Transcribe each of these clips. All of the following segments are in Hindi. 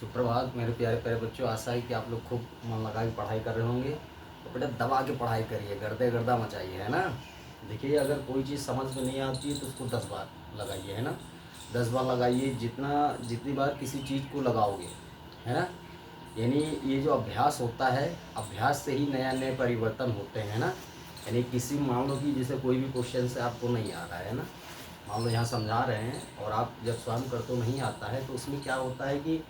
सुप्रभात मेरे प्यारे प्यारे बच्चों। आशा है कि आप लोग खूब मन लगा के पढ़ाई कर रहे होंगे। तो बेटा दबा के पढ़ाई करिए, गर्दे गर्दा मचाइए, है ना। देखिए, अगर कोई चीज़ समझ में नहीं आती है तो उसको 10 बार लगाइए, है ना। 10 बार लगाइए, जितनी बार किसी चीज़ को लगाओगे, है ना। यानी ये जो अभ्यास होता है, अभ्यास से ही नया नए परिवर्तन होते हैं ना। यानी किसी मान लो कि जैसे कोई भी क्वेश्चन से आपको नहीं आ रहा है ना, मान लो यहाँ समझा रहे हैं और आप जब स्वयं करते हो नहीं आता है, तो उसमें क्या होता है कि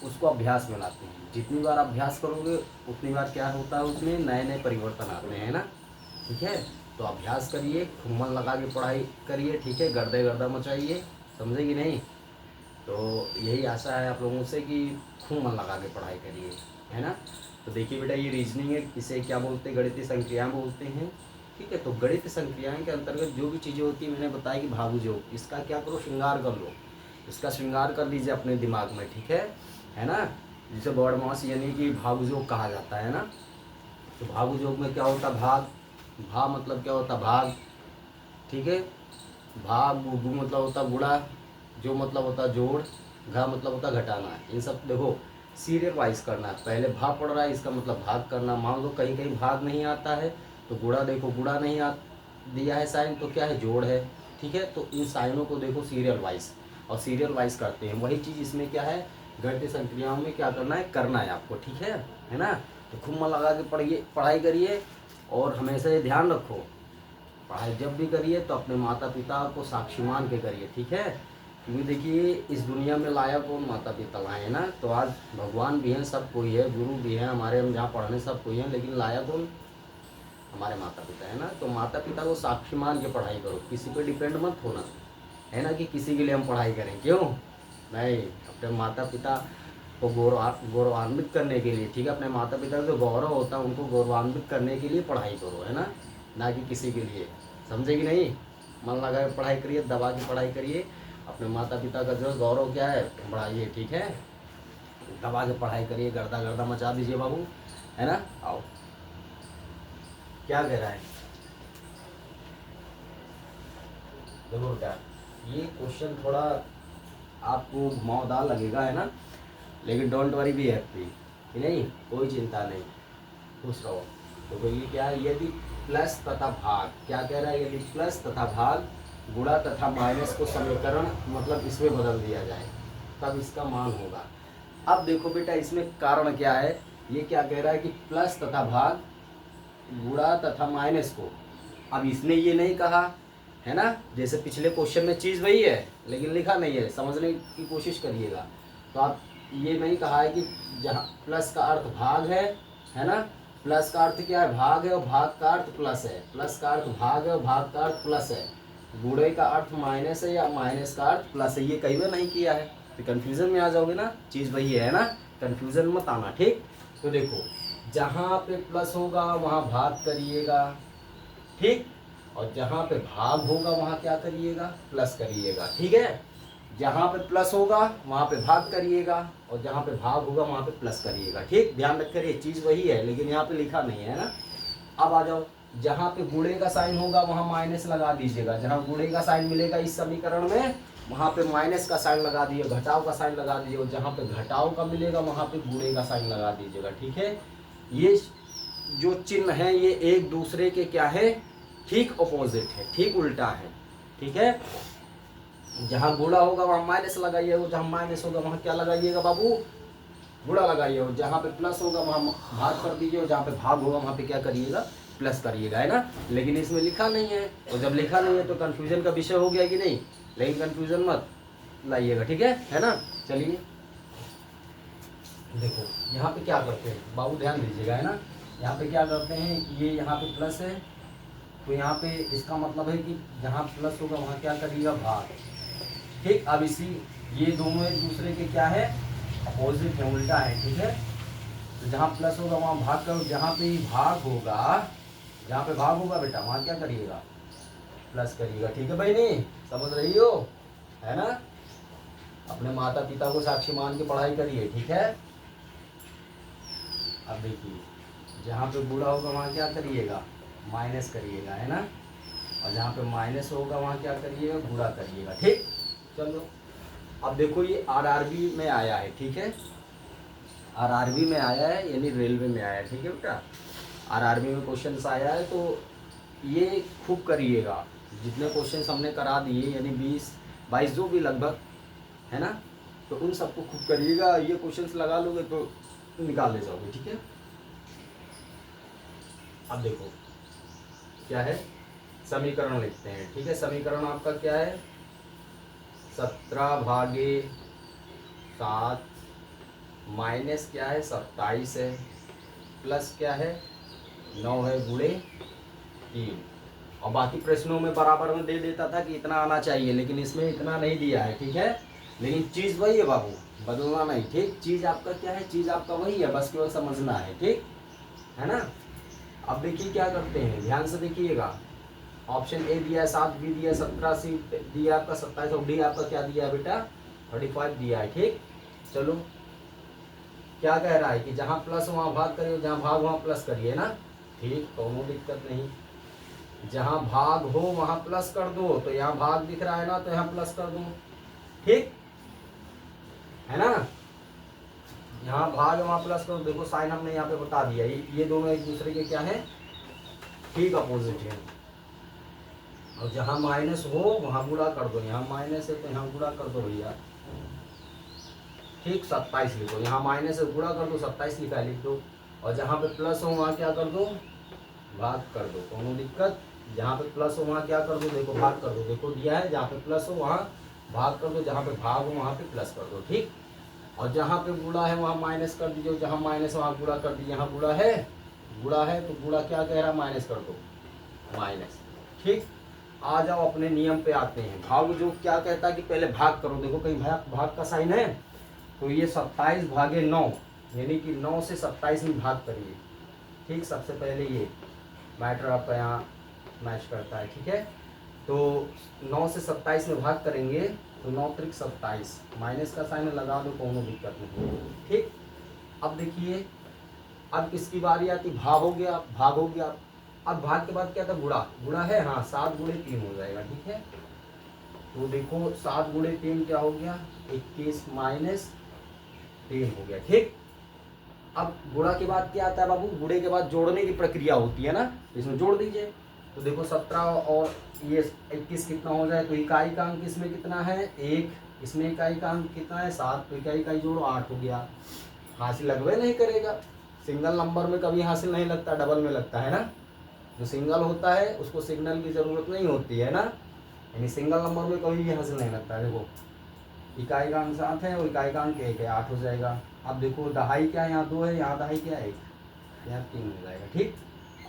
उसको अभ्यास में लाते हैं। जितनी बार अभ्यास करोगे उतनी बार क्या होता है, उसमें नए नए परिवर्तन आते हैं ना। ठीक है, तो अभ्यास करिए, खूब मन लगा के पढ़ाई करिए, ठीक है, गर्दे गर्दा मचाइए, समझे कि नहीं। तो यही आशा है आप लोगों से कि खूब मन लगा के पढ़ाई करिए, है ना। तो देखिए बेटा, ये रीजनिंग है, इसे क्या बोलते हैं, गणितीय संक्रियाएं बोलते हैं। ठीक है, तो गणित संक्रियाएं के अंतर्गत जो भी चीज़ें होती है, मैंने बताया कि भागु योग, इसका क्या करो, श्रृंगार कर लो, इसका श्रृंगार कर लीजिए अपने दिमाग में, ठीक है ना। जिसे वर्डमास यानी कि भागु योग कहा जाता है ना। तो भागु योग में क्या होता है, भाग, भा मतलब क्या होता है, भाग, ठीक है। भाग, गु मतलब होता गुणा, जो मतलब होता जोड़, घा मतलब होता घटाना। इन सब देखो सीरियल वाइज करना है। पहले भाग पढ़ रहा है, इसका मतलब भाग करना। मान लो कहीं कहीं भाग नहीं आता है तो गुणा देखो, गुणा नहीं आ दिया है साइन तो क्या है, जोड़ है। ठीक है, तो इन साइनों को देखो सीरियल वाइज, और सीरियल वाइज करते हैं। वही चीज़ इसमें क्या है, गणितीय संक्रियाओं में क्या करना है आपको, ठीक है ना। तो खूब मन लगा के पढ़िए, पढ़ाई करिए, और हमेशा ये ध्यान रखो, पढ़ाई जब भी करिए तो अपने माता पिता को साक्षी मान के करिए, ठीक है। क्योंकि देखिए, इस दुनिया में लाया कौन, माता पिता लाए हैं ना। तो आज भगवान भी हैं, सब कोई है, गुरु भी हैं हमारे, हम जहाँ पढ़ने सब कोई हैं, लेकिन लाया कौन, हमारे माता पिता है ना। तो माता पिता को साक्षी मान के पढ़ाई करो, किसी पे डिपेंड मत होना, है ना, कि किसी के लिए हम पढ़ाई करें, क्यों नहीं। अपने माता पिता को गौरवान्वित करने के लिए, ठीक है, अपने माता पिता का जो गौरव होता है उनको गौरवान्वित करने के लिए पढ़ाई करो, है ना कि किसी के लिए, समझे कि नहीं। मन लगा के पढ़ाई करिए, दबा के पढ़ाई करिए, अपने माता पिता का जो गौरव क्या है बढ़ाइए, ठीक है। दबा के पढ़ाई करिए, गर्दा गर्दा मचा दीजिए बाबू, है ना। आओ, क्या कह रहा है, देखो बेटा, ये क्वेश्चन थोड़ा आपको घुमावदार लगेगा, है ना, लेकिन डोंट वरी बी हैप्पी, नहीं, कोई चिंता नहीं, खुश रहो। तो ये क्या है, यदि प्लस तथा भाग, क्या कह रहा है, यदि प्लस तथा भाग, गुणा तथा माइनस को समीकरण मतलब इसमें बदल दिया जाए तब इसका मान होगा। अब देखो बेटा, इसमें कारण क्या है, ये क्या कह रहा है कि प्लस तथा भाग, गुणा तथा माइनस को, अब इसने ये नहीं कहा, है ना। जैसे पिछले क्वेश्चन में चीज़ वही है लेकिन लिखा नहीं है, समझने की कोशिश करिएगा। तो आप ये नहीं कहा है कि जहाँ प्लस का अर्थ भाग है ना। प्लस का अर्थ क्या है, भाग है, और भाग का अर्थ प्लस है। प्लस का अर्थ भाग है और भाग का अर्थ प्लस है। गुणे का अर्थ माइनस है या माइनस का अर्थ प्लस है, ये कई बार नहीं किया है, तो कन्फ्यूज़न में आ जाओगे ना। चीज़ वही है ना, कन्फ्यूज़न मत आना, ठीक। तो देखो, जहाँ पे प्लस होगा वहाँ भाग करिएगा, ठीक, और जहाँ पे भाग होगा वहाँ क्या करिएगा, प्लस करिएगा, ठीक है। जहाँ पे प्लस होगा वहाँ पे भाग करिएगा, और जहाँ पे भाग होगा वहाँ पे प्लस करिएगा, ठीक। ध्यान रख करिए, चीज़ वही है लेकिन यहाँ पे लिखा नहीं है ना। अब आ जाओ, जहाँ पे गुणे का साइन होगा वहाँ माइनस लगा दीजिएगा। जहाँ गुणे का साइन मिलेगा इस समीकरण में वहाँ पे माइनस का साइन लगा दीजिए, घटाव का साइन लगा दीजिए, और जहाँ पे घटाव का मिलेगा वहाँ पे गुणे का साइन लगा दीजिएगा, ठीक है। ये जो चिन्ह है ये एक दूसरे के क्या है, ठीक अपोजिट है, ठीक उल्टा है, ठीक है। जहाँ गुणा होगा वहाँ माइनस लगाइएगा, जहाँ माइनस होगा वहाँ क्या लगाइएगा बाबू, गुणा लगाइए, और जहाँ पे प्लस होगा वहाँ भाग कर दीजिए, और जहाँ पे भाग होगा वहाँ पे क्या करिएगा, प्लस करिएगा, है ना। लेकिन इसमें लिखा नहीं है, और जब लिखा नहीं है तो कन्फ्यूजन का विषय हो गया कि नहीं। लेकिन कन्फ्यूजन मत लाइएगा, ठीक है ना। चलिए देखो, यहाँ पे क्या करते हैं बाबू, ध्यान दीजिएगा, है ना। यहाँ पे क्या करते हैं, ये यहाँ पे प्लस है तो यहाँ पे इसका मतलब है कि जहाँ प्लस होगा वहाँ क्या करिएगा, भाग, ठीक। अब इसी ये दोनों एक दूसरे के क्या है, अपोजिट है, उल्टा है, ठीक है। तो जहाँ प्लस होगा वहाँ भाग करो, जहाँ पे भाग होगा, जहाँ पे भाग होगा बेटा वहाँ क्या करिएगा, प्लस करिएगा, ठीक है भाई, नहीं समझ रही हो, है ना। अपने माता पिता को साक्षी मान के पढ़ाई करिए, ठीक है। अब देखिए, जहाँ पे बुरा होगा वहाँ क्या करिएगा, माइनस करिएगा, है ना, और जहाँ पे माइनस होगा वहाँ क्या करिएगा, बुरा करिएगा, ठीक। चलो अब देखो ये आरआरबी में आया है, ठीक है, आरआरबी में आया है यानी रेलवे में आया है, ठीक है बेटा, आरआरबी में क्वेश्चन आया है। तो ये खूब करिएगा, जितने क्वेश्चन हमने करा दिए यानी 20-22 जो भी लगभग है ना, तो उन सबको खूब करिएगा। ये क्वेश्चंस लगा लोगे तो निकाल ले जाओगे, ठीक है। अब देखो क्या है, समीकरण लिखते हैं, ठीक है। समीकरण आपका क्या है, 17/7 माइनस क्या है 27 है, प्लस क्या है 9 है गुणे 3। और बाकी प्रश्नों में बराबर में दे देता था कि इतना आना चाहिए, लेकिन इसमें इतना नहीं दिया है, ठीक है। लेकिन चीज़ वही है बाबू, बदलना नहीं, ठीक। चीज़ आपका क्या है, चीज़ आपका वही है, बस केवल समझना है, ठीक है ना। अब देखिए क्या करते हैं, ध्यान से देखिएगा। ऑप्शन ए दिया है 7, बी दिया है 17, सी दिया आपका 27 और डी आपका क्या दिया है बेटा 35 दिया है, ठीक। चलो क्या कह रहा है कि जहाँ प्लस वहाँ भाग करिए, जहाँ भाग वहाँ प्लस करिए ना, ठीक, दोनों दिक्कत नहीं। जहाँ भाग हो वहाँ प्लस कर दो, तो यहाँ भाग दिख रहा है ना, तो यहाँ प्लस कर दो, ठीक है ना। यहाँ भाग वहाँ प्लस करो। देखो साइन हमने यहाँ पे बता दिया, ये दोनों एक दूसरे के क्या है, ठीक अपोजिट है। और जहाँ माइनस हो वहाँ गुणा कर दो, यहाँ माइनस है तो यहाँ गुणा कर दो भैया, ठीक। 27 लिखो, यहाँ माइनस है गुणा कर दो, 27 लिखा है लिख दो। और जहाँ पे प्लस हो वहाँ क्या कर दो, भाग कर दो, कोनो दिक्कत। जहाँ पे प्लस हो वहाँ क्या कर दो, देखो भाग कर दो, देखो दिया है जहाँ पे प्लस हो वहाँ भाग कर दो, जहाँ पे भाग हो वहाँ पे प्लस कर दो, ठीक। और जहाँ पे गुणा है वहाँ माइनस कर दीजिए, जहाँ माइनस वहाँ गुणा कर दीजिए। यहाँ गुणा है तो गुणा क्या कह रहा है, माइनस कर दो, माइनस, ठीक। आ जाओ अपने नियम पे आते हैं। भाग जो क्या कहता है कि पहले भाग करो, देखो कहीं भाग का साइन है, तो ये 27/9 यानी कि 9 से 27 में भाग करिए, ठीक। सबसे पहले ये मैटर आपका यहाँ मैच करता है, ठीक है। तो 9 से 27 में भाग करेंगे तो 9 त्रिक 27, माइनस का साइन लगा दो, कोनो दिक्कत नहीं, ठीक। अब देखिए अब किसकी बारी आती, भाग हो गया, भाग हो गया। अब भाग के बाद क्या था, गुणा है, हाँ 7 गुणे 3 हो जाएगा, ठीक है। तो देखो 7 गुणे 3 क्या हो गया 21 माइनस 3 हो गया, ठीक। अब गुणा के बाद क्या आता है बाबू, गुणे के बाद जोड़ने की प्रक्रिया होती है ना, इसमें जोड़ दीजिए। तो देखो 17 और ये 21 कितना हो जाए, तो इकाई का अंक इसमें कितना है 1, इसमें इकाई का अंक कितना है 7, तो इकाई जोड़ो 8 हो गया। हासिल लगवे नहीं करेगा, सिंगल नंबर में कभी हासिल नहीं लगता, डबल में लगता है ना। जो सिंगल होता है उसको सिग्नल की ज़रूरत नहीं होती है ना, यानी सिंगल नंबर में कभी भी हासिल नहीं लगता है। देखो इकाई का अंक 7 है और इकाई का अंक 1 है, 8 हो जाएगा। अब देखो दहाई क्या है, यहाँ 2 है, यहाँ दहाई क्या है 1, यहाँ 3 हो जाएगा, ठीक।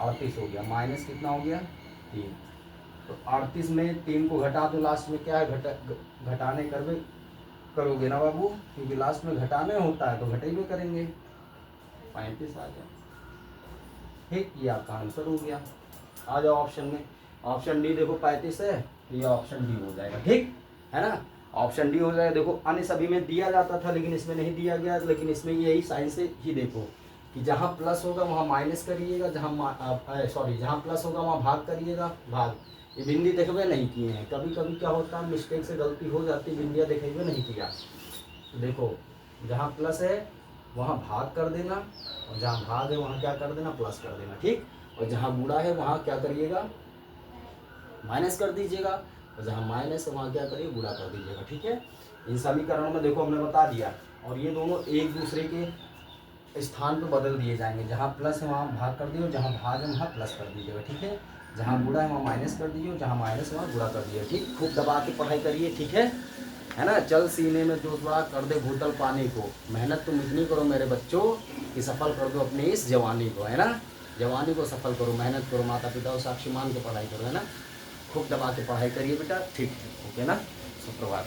38 हो गया, माइनस कितना हो गया 3। तो 38 में 3 को घटा दो, लास्ट में क्या है घटाने करोगे ना बाबू, क्योंकि लास्ट में घटाने होता है तो घटेबे करेंगे, 35 आ गया, ठीक। ये आपका आंसर हो गया। आ जाओ ऑप्शन में, ऑप्शन डी देखो 35 है, तो ये ऑप्शन डी हो जाएगा, ठीक है ना। ऑप्शन डी हो जाएगा। देखो अन्य सभी में दिया जाता था लेकिन इसमें नहीं दिया गया, लेकिन इसमें यही साइन से ही देखो कि जहाँ प्लस होगा वहाँ माइनस करिएगा, जहाँ प्लस होगा वहाँ भाग करिएगा, भाग। ये बिंदी देखबे नहीं किए हैं, कभी कभी क्या होता है मिस्टेक से गलती हो जाती है, बिंदिया देखेबे नहीं किया। तो देखो जहाँ प्लस है वहाँ भाग कर देना, और जहाँ भाग है वहाँ क्या कर देना, प्लस कर देना, ठीक। और जहाँ गुणा है वहाँ क्या करिएगा, माइनस कर दीजिएगा, और जहाँ माइनस है वहाँ क्या करिए, गुणा कर दीजिएगा, ठीक है। इन समीकरणों में देखो हमने बता दिया, और ये दोनों एक दूसरे के स्थान पे बदल दिए जाएंगे। जहाँ प्लस है वहाँ भाग कर दिए, जहाँ भाग है वहाँ प्लस कर दीजिएगा, ठीक है। जहाँ गुणा है वहाँ माइनस कर दीजिए, जहाँ माइनस है वहाँ गुणा कर दीजिए, ठीक। खूब दबा के पढ़ाई करिए, ठीक है ना। चल सीने में जोश बड़ा कर दे भूतल पानी को, मेहनत तुम इतनी करो मेरे बच्चों कि सफल कर दो अपनी इस जवानी को, है ना। जवानी को सफल करो, मेहनत करो, माता पिता को साक्षी मान के पढ़ाई करो, है ना। खूब दबा के पढ़ाई करिए बेटा, ठीक है, ओके ना। सुप्रभात।